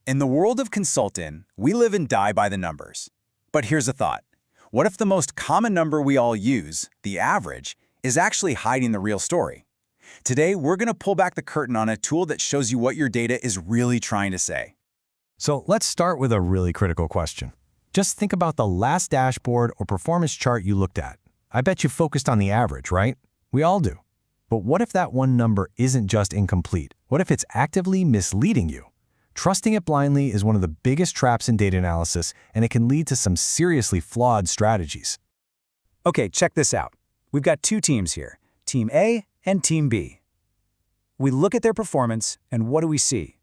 In the world of consulting, we live and die by the numbers. But here's a thought. What if the most common number we all use, the average, is actually hiding the real story? Today, we're going to pull back the curtain on a tool that shows you what your data is really trying to say. So let's start with a really critical question. Just think about the last dashboard or performance chart you looked at. I bet you focused on the average, right? We all do. But what if that one number isn't just incomplete? What if it's actively misleading you? Trusting it blindly is one of the biggest traps in data analysis, and it can lead to some seriously flawed strategies. Okay, check this out. We've got two teams here, Team A and Team B. We look at their performance, and what do we see?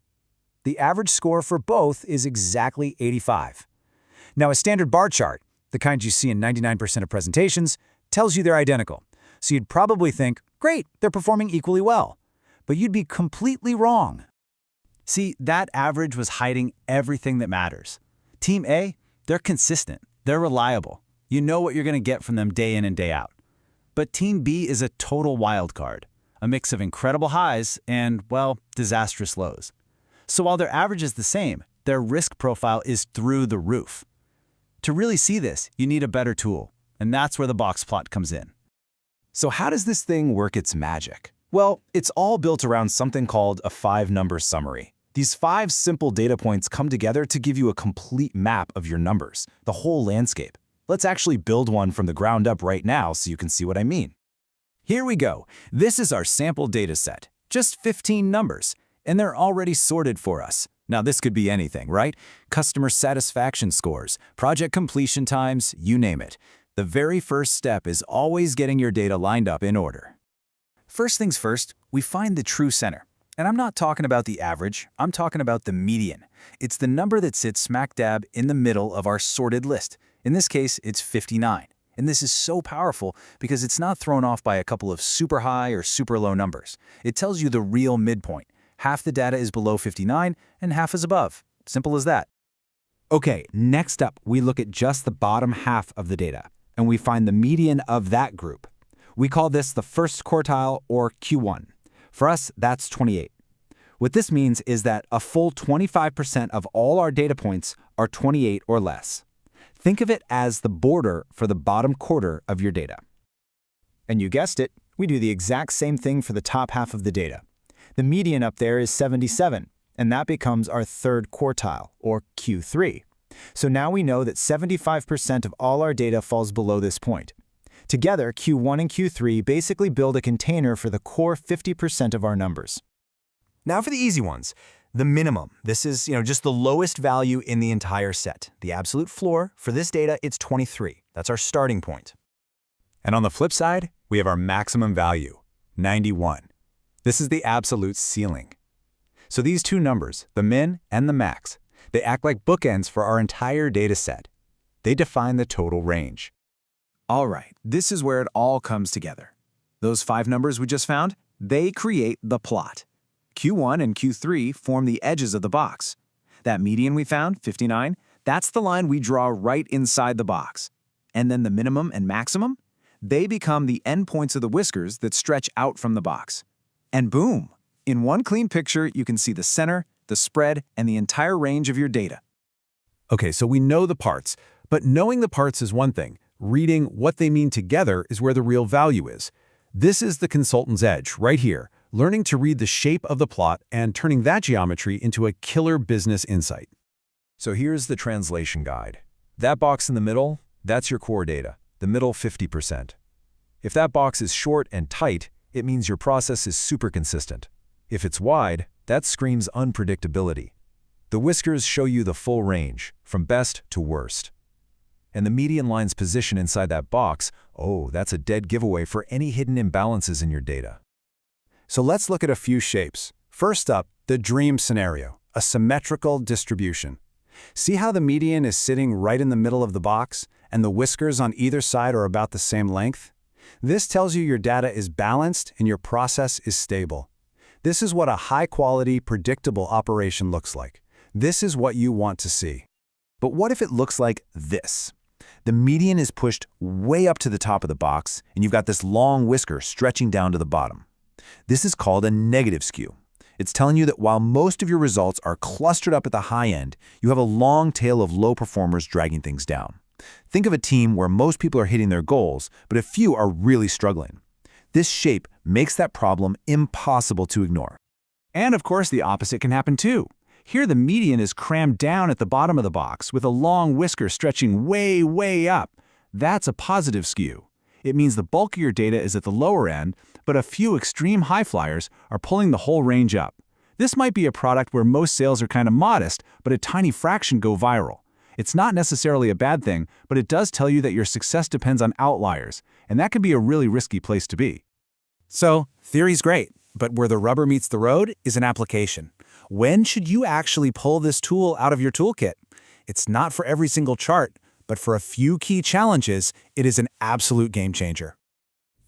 The average score for both is exactly 85. Now, a standard bar chart, the kind you see in 99% of presentations, tells you they're identical. So you'd probably think, great, they're performing equally well. But you'd be completely wrong. See, that average was hiding everything that matters. Team A, they're consistent, they're reliable. You know what you're going to get from them day in and day out. But Team B is a total wild card, a mix of incredible highs and, well, disastrous lows. So while their average is the same, their risk profile is through the roof. To really see this, you need a better tool, and that's where the box plot comes in. So how does this thing work its magic? Well, it's all built around something called a 5-number summary. These 5 simple data points come together to give you a complete map of your numbers, the whole landscape. Let's actually build one from the ground up right now so you can see what I mean. Here we go. This is our sample data set. Just 15 numbers, and they're already sorted for us. Now, this could be anything, right? Customer satisfaction scores, project completion times, you name it. The very first step is always getting your data lined up in order. First things first, we find the true center. And I'm not talking about the average, I'm talking about the median. It's the number that sits smack dab in the middle of our sorted list. In this case, it's 59. And this is so powerful because it's not thrown off by a couple of super high or super low numbers. It tells you the real midpoint. Half the data is below 59 and half is above. Simple as that. Okay, next up, we look at just the bottom half of the data, and we find the median of that group. We call this the first quartile, or Q1. For us, that's 28. What this means is that a full 25% of all our data points are 28 or less. Think of it as the border for the bottom quarter of your data. And you guessed it, we do the exact same thing for the top half of the data. The median up there is 77, and that becomes our third quartile, or Q3. So now we know that 75% of all our data falls below this point. Together, Q1 and Q3 basically build a container for the core 50% of our numbers. Now for the easy ones. The minimum. This is, just the lowest value in the entire set. The absolute floor for this data, it's 23. That's our starting point. And on the flip side, we have our maximum value, 91. This is the absolute ceiling. So these two numbers, the min and the max, they act like bookends for our entire data set. They define the total range. All right, this is where it all comes together. Those 5 numbers we just found, they create the plot. Q1 and Q3 form the edges of the box. That median we found, 59, that's the line we draw right inside the box. And then the minimum and maximum, they become the endpoints of the whiskers that stretch out from the box. And boom, in one clean picture, you can see the center, the spread, and the entire range of your data. Okay, so we know the parts, but knowing the parts is one thing. Reading what they mean together is where the real value is. This is the consultant's edge, right here, learning to read the shape of the plot and turning that geometry into a killer business insight. So here's the translation guide. That box in the middle, that's your core data, the middle 50%. If that box is short and tight, it means your process is super consistent. If it's wide, that screams unpredictability. The whiskers show you the full range, from best to worst. And the median line's position inside that box, oh, that's a dead giveaway for any hidden imbalances in your data. So let's look at a few shapes. First up, the dream scenario, a symmetrical distribution. See how the median is sitting right in the middle of the box, and the whiskers on either side are about the same length? This tells you your data is balanced and your process is stable. This is what a high-quality, predictable operation looks like. This is what you want to see. But what if it looks like this? The median is pushed way up to the top of the box, and you've got this long whisker stretching down to the bottom. This is called a negative skew. It's telling you that while most of your results are clustered up at the high end, you have a long tail of low performers dragging things down. Think of a team where most people are hitting their goals, but a few are really struggling. This shape makes that problem impossible to ignore. And of course, the opposite can happen too. Here the median is crammed down at the bottom of the box with a long whisker stretching way, way up. That's a positive skew. It means the bulk of your data is at the lower end, but a few extreme high flyers are pulling the whole range up. This might be a product where most sales are kind of modest, but a tiny fraction go viral. It's not necessarily a bad thing, but it does tell you that your success depends on outliers, and that can be a really risky place to be. So, theory's great, but where the rubber meets the road is an application. When should you actually pull this tool out of your toolkit? It's not for every single chart, but for a few key challenges, it is an absolute game changer.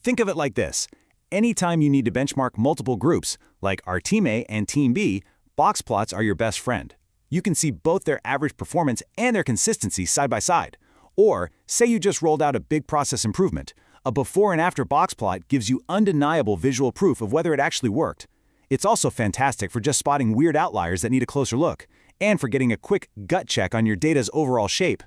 Think of it like this. Anytime you need to benchmark multiple groups, like our Team A and Team B, box plots are your best friend. You can see both their average performance and their consistency side by side. Or, say you just rolled out a big process improvement. A before and after box plot gives you undeniable visual proof of whether it actually worked. It's also fantastic for just spotting weird outliers that need a closer look, and for getting a quick gut check on your data's overall shape.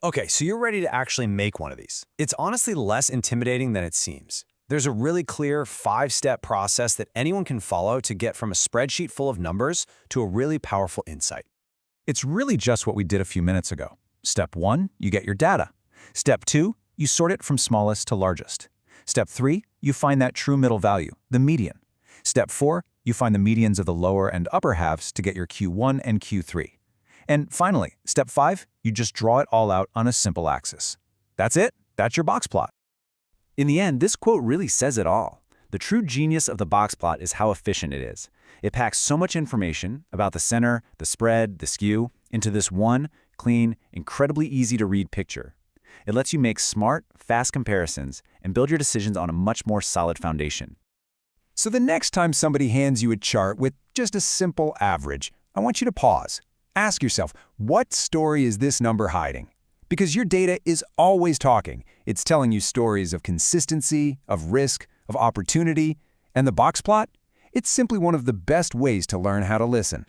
Okay, so you're ready to actually make one of these. It's honestly less intimidating than it seems. There's a really clear 5-step process that anyone can follow to get from a spreadsheet full of numbers to a really powerful insight. It's really just what we did a few minutes ago. Step 1, you get your data. Step 2, you sort it from smallest to largest. Step 3, you find that true middle value, the median. Step 4, you find the medians of the lower and upper halves to get your Q1 and Q3. And finally, step 5, you just draw it all out on a simple axis. That's it. That's your box plot. In the end, this quote really says it all. The true genius of the box plot is how efficient it is. It packs so much information about the center, the spread, the skew, into this one, clean, incredibly easy-to-read picture. It lets you make smart, fast comparisons and build your decisions on a much more solid foundation. So the next time somebody hands you a chart with just a simple average, I want you to pause. Ask yourself, what story is this number hiding? Because your data is always talking. It's telling you stories of consistency, of risk, of opportunity, and the box plot? It's simply one of the best ways to learn how to listen.